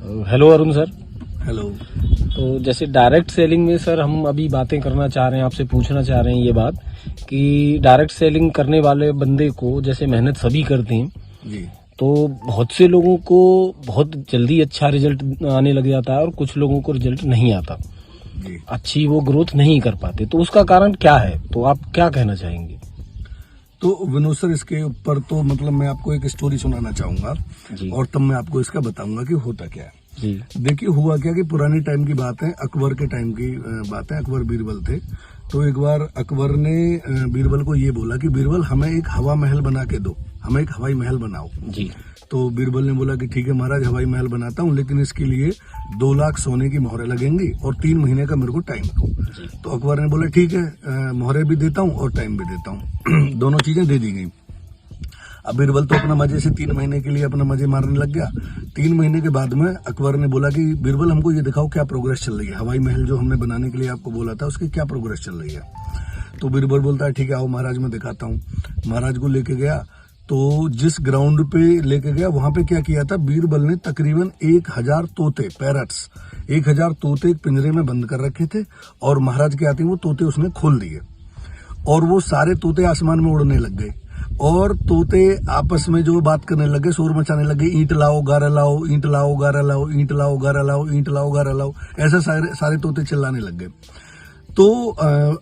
Hello Arun sir. Hello. तो जैसे direct selling में सर हम अभी बातें करना चाह रहे हैं, आपसे पूछना चाह रहे हैं ये बात कि डायरेक्ट सेलिंग करने वाले बंदे को जैसे मेहनत सभी करते हैं जी। तो बहुत से लोगों को बहुत जल्दी अच्छा रिजल्ट आने लग जाता है और कुछ लोगों को रिजल्ट नहीं आता जी। अच्छी वो ग्रोथ नहीं कर पाते, तो उसका कारण क्या है? तो आप क्या कहना चाहेंगे? तो विनोद सर, इसके ऊपर तो मतलब मैं आपको एक स्टोरी सुनाना चाहूंगा और तब मैं आपको इसका बताऊंगा कि होता क्या है। जी। देखिए हुआ क्या कि पुराने टाइम की बात है, अकबर के टाइम की बात है। अकबर बीरबल थे। तो एक बार अकबर ने बीरबल को ये बोला कि बीरबल हमें एक हवा महल बना के दो, हमें एक हवाई महल बनाओ। जी। तो बीरबल ने बोला कि ठीक है महाराज, हवाई महल बनाता हूँ, लेकिन इसके लिए 2 लाख सोने की मोहरें लगेंगी और 3 महीने का मेरे को टाइम दो। तो अकबर ने बोला ठीक है, मोहरें भी देता हूँ और टाइम भी देता हूँ। दोनों चीजें दे दी गई। अब बीरबल तो अपना मजे से 3 महीने के लिए अपना मजे मारने लग गया। 3 महीने के बाद में अकबर ने बोला कि बीरबल हमको ये दिखाओ क्या प्रोग्रेस चल रही है, हवाई महल जो हमने बनाने के लिए आपको बोला था उसकी क्या प्रोग्रेस चल रही है। तो बीरबल बोलता है ठीक है आओ महाराज मैं दिखाता हूँ। महाराज को लेके गया, तो जिस ग्राउंड पे लेके गया वहां पे क्या किया था, बीरबल ने तकरीबन 1000 तोते, पैरट्स 1000 तोते एक पिंजरे में बंद कर रखे थे और महाराज के आते ही वो तोते उसने खोल दिए और वो सारे तोते आसमान में उड़ने लग गए और तोते आपस में जो बात करने लगे, शोर मचाने लगे, ईंट लाओ गारा लाओ, ईंट लाओ गारा लाओ, ईंट लाओ गारा लाओ, ईंट लाओ गारा लाओ, ऐसा सारे तोते चिल्लाने लग गए। तो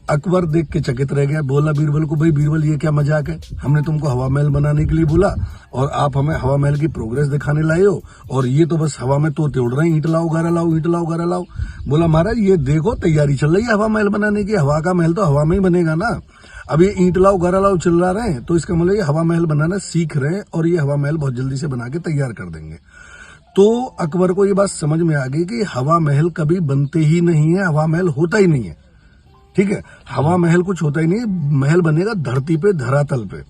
अकबर देख के चकित रह गया, बोला बीरबल को, भाई बीरबल ये क्या मजाक है, हमने तुमको हवा महल बनाने के लिए बोला और आप हमें हवा महल की प्रोग्रेस दिखाने लाए हो और ये तो बस हवा में तोते उड़ रहे हैं, ईंट लाओ गारा लाओ, ईंट लाओ गारा लाओ। बोला महाराज ये देखो तैयारी चल रही है हवा महल बनाने की, हवा का महल तो हवा में ही बनेगा ना। अब ये ईंट लाओ गारा लाओ चिल्ला रहे हैं तो इसका मतलब ये हवा महल बनाना सीख रहे हैं और ये हवा महल बहुत जल्दी से बना के तैयार कर देंगे। तो अकबर को ये बात समझ में आ गई कि हवा महल कभी बनते ही नहीं है, हवा महल होता ही नहीं है। ठीक है, हवा महल कुछ होता ही नहीं, महल बनेगा धरती पे, धरातल पे।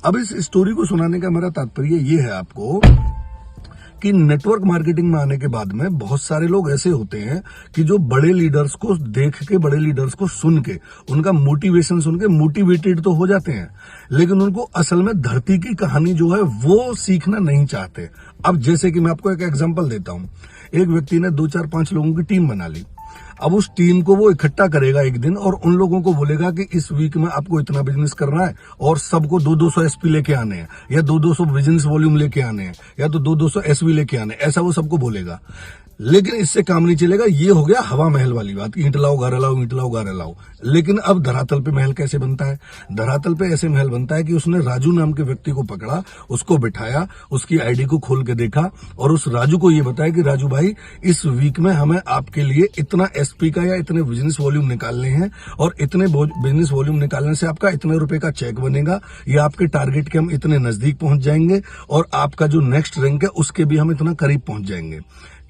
अब इस स्टोरी को सुनाने का मेरा तात्पर्य ये है आपको कि नेटवर्क मार्केटिंग में आने के बाद में बहुत सारे लोग ऐसे होते हैं कि जो बड़े लीडर्स को देख के, बड़े लीडर्स को सुन के, उनका मोटिवेशन सुन के मोटिवेटेड तो हो जाते हैं, लेकिन उनको असल में धरती की कहानी जो है वो सीखना नहीं चाहते। अब जैसे कि मैं आपको एक एग्जांपल देता हूं, एक व्यक्ति ने 2 4 5 लोगों की टीम बना ली। अब उस टीम को वो इकट्ठा करेगा एक दिन और उन लोगों को बोलेगा कि इस वीक में आपको इतना बिजनेस करना है और सबको 200 एसपी लेके आने हैं या 200 बिजनेस वॉल्यूम लेके आने हैं या तो 200 एसवी लेके आने, ऐसा वो सबको बोलेगा। लेकिन इससे काम नहीं चलेगा, ये हो गया हवा महल वाली बात, ईंट लाओ गारा लाओ, ईंट लाओ गारा लाओ। लेकिन अब धरातल पे महल कैसे बनता है? धरातल पे ऐसे महल बनता है कि उसने राजू नाम के व्यक्ति को पकड़ा, उसको बिठाया, उसकी आईडी को खोल के देखा और उस राजू को ये बताया कि राजू भाई इस वीक में हमें आपके लिए इतना एसपी का या इतने बिजनेस वॉल्यूम निकालने हैं और इतने बिजनेस वॉल्यूम निकालने से आपका इतने रुपए का चेक बनेगा, या आपके टारगेट के हम इतने नजदीक पहुंच जाएंगे और आपका जो नेक्स्ट रैंक है उसके भी हम इतना करीब पहुंच जाएंगे।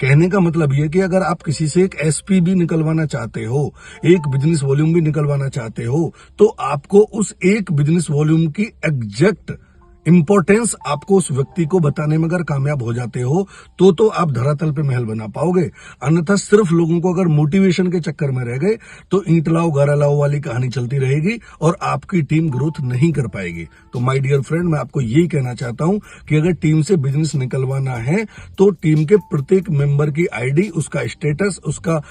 कहने का मतलब ये कि अगर आप किसी से एक एसपी भी निकलवाना चाहते हो, एक बिजनेस वॉल्यूम भी निकलवाना चाहते हो, तो आपको उस एक बिजनेस वॉल्यूम की एग्जैक्ट इंपॉर्टेंस आपको उस व्यक्ति को बताने में अगर कामयाब हो जाते हो तो आप धरातल पे महल बना पाओगे। अन्यथा सिर्फ लोगों को अगर मोटिवेशन के चक्कर में रह गए तो ईंट लाओ गारा लाओ वाली कहानी चलती रहेगी और आपकी टीम ग्रोथ नहीं कर पाएगी। तो माय डियर फ्रेंड, मैं आपको यही कहना चाहता हूं कि अगर टीम से बिजनेस निकलवाना है तो टीम के प्रत्येक मेंबर की आईडी, उसका स्टेटस, उसका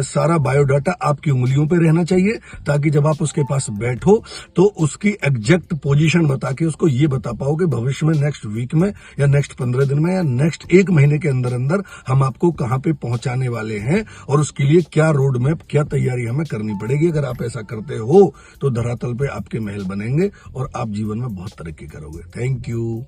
सारा बायोडाटा आपकी उंगलियों पे रहना चाहिए, ताकि जब आप उसके पास बैठो तो उसकी एग्जैक्ट पोजीशन बता के उसको ये बता पाओ कि भविष्य में नेक्स्ट वीक में या नेक्स्ट 15 दिन में या नेक्स्ट 1 महीने के अंदर अंदर हम आपको कहां पे पहुंचाने वाले हैं और उसके लिए क्या रोड मैप, क्या तैयारी हमें करनी पड़ेगी। अगर आप ऐसा करते हो तो धरातल पे आपके महल बनेंगे और आप जीवन में बहुत तरक्की करोगे। Thank you.